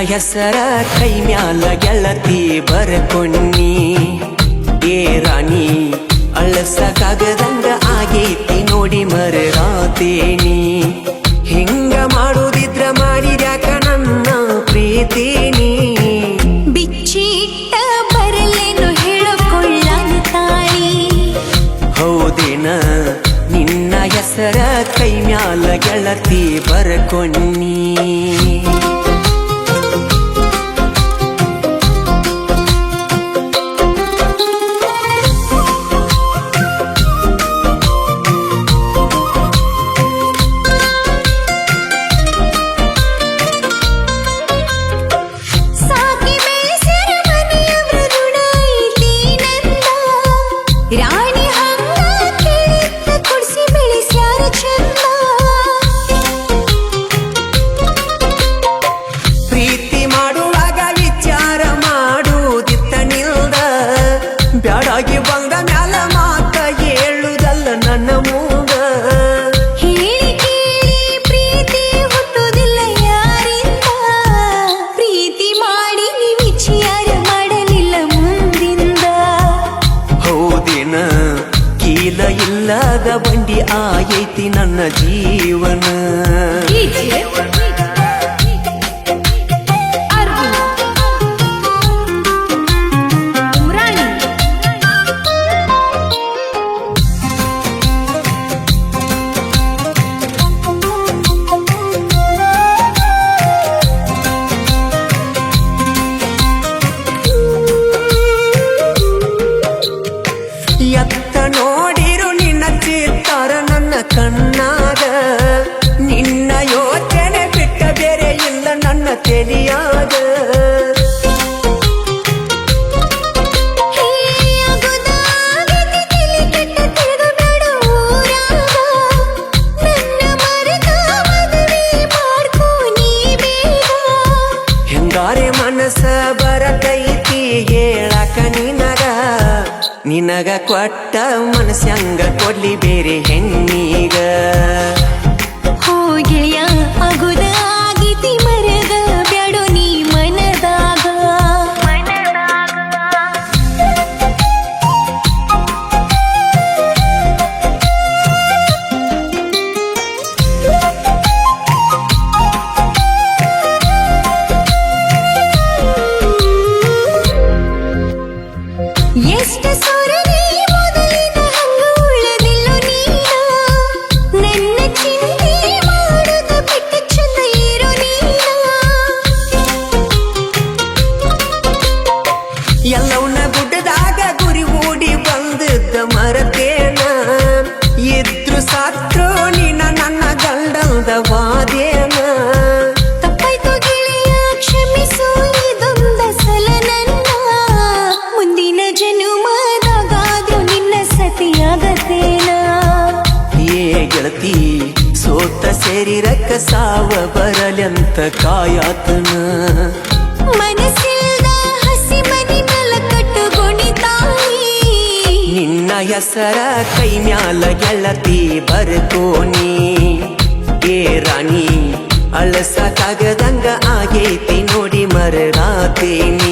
ಹೆಸರ ಕೈ ಮ್ಯಾಲ ಗೆಳತಿ ಬರ್ಕೊನ್ನಿ ಏ ರಾಣಿ ಅಳಸಕ್ಕಾಗದಂಗ ಆಗೈತಿ ನೋಡಿ ಮರೆರಾತೇನಿ ಹಿಂಗ ಮಾಡುದಿದ್ರ ಮಾಡಿದ್ಯಾಕ ನನ್ನ ಪ್ರೀತಿನಿ ಬಿಚ್ಚಿಟ್ಟ ಬರಲೇನು ಹೇಳಕೊಳ್ಳನ ತಾಳಿ ಹೌದೇನ ನಿನ್ನ ಹೆಸರ ಕೈ ಮ್ಯಾಲ ಗೆಳತಿ ಬರ್ಕೊನ್ನಿ ರಾಣಿ ಹಂಗ ಕೇಳಿದ್ದ ಕುಡ್ಸಿ ಬೆಳೆಸ್ಯಾರ ಚಂದ ಪ್ರೀತಿ ಮಾಡುವಾಗ ವಿಚಾರ ಮಾಡುದಿತ್ತ ನಿಲ್ದ ಬ್ಯಾಡಾಗಿ ಬಂದ ಮ್ಯಾಲ ಮಾತ ಹೇಳುದಲ್ಲ ನನ್ನ ಮೂಗ ಹೇಳಿ ಕೇಳಿ ಪ್ರೀತಿ ಹುಟ್ಟುದಿಲ್ಲ ಯಾರಿಂದ ಪ್ರೀತಿ ಮಾಡಿ ವಿಚಾರ ಮಾಡಲಿಲ್ಲ ಮುಂದಿಂದ ಹೌದೇನ ಕೀಲ ಇಲ್ಲದ ಬಂಡಿ ಆಗೈತಿ ನನ್ನ ಜೀವನ ಎತ್ತ ನೋಡಿರು ನಿನ್ನ ಚಿತ್ತಾರ ನನ್ನ ಕಣ್ಣಾಗ ನಿನ್ನ ಯೋಚನೆ ಬಿಟ್ಟ ಬೇರೆ ಇಲ್ಲ ನನ್ನ ತೆಲಿಯಾಗ ಹೆಂಗಾರೆ ಮನಸ್ಸ ಬರತೈತಿ ಹೇಳಕ ನಿನಗ ಕೊಟ್ಟ ಮನಸ್ಸಂಗ ಕೊಡ್ಲಿ ಬೇರೆ ಹೆಣ್ಣಿಗ ಹೋಗೆಯ ಅಗುದ ಆಗಿತಿ ಮರದ ಬ್ಯಾಡೋ ನೀ ಮನದಾಗ ಎಷ್ಟು ಸೊರಗಿ ಮೊದಲಿನ ಹಂಗ ಉಳ್ಳದಿಲ್ಲೋ ನೀನ ನನ್ನ ಚಿಂತೆ ಮಾಡುದ ಬಿಟ್ಟು ಚಂದ ಇರೋ ನೀನ ಎಲ್ಲವನ್ನ ಗುಡ್ಡದಾಗ ಗುರಿ ಓಡಿ ಬಂದದ್ದ ಮರತೇನ ಇದ್ರು ಸಾತ್ರು ನೀನ ನನ್ನ ಗಂಡಲ್ದ ವಾದೇನ ತಪ್ಪಾಯ್ತು ಗೆಳೆಯ ಕ್ಷಮಿಸು ಇದೊಂದ ಸಲ ನನ್ನ ಮುಂದಿನ ಜನುಮದಾಗಾದ್ರೂ ನಿನ್ನ ಸತಿಯಾಗತ್ತೇನ ಏ ಗೆಳತಿ ಸೋತ ಸೇರಿರಕ್ಕ ಸಾವ ಬರಲೆಂತ ಕಾಯಾತನ ಮನಸ್ಸಿಲ್ದ ಹಸಿ ಮನಿ ಮೇಲ ಕಟ್ಟುಕೊಂಡಿದ್ದಾಯಿ ನಿನ್ನ ಹೆಸರ ಕೈ ಮ್ಯಾಲ ಗೆಳತಿ ಬರ್ಕೋನಿ ಏ ರಾಣಿ ಅಳಸಕ್ಕಾಗದಂಗ ಆಗೈತಿ ನೋಡಿ ಮರೆರಾತೇನಿ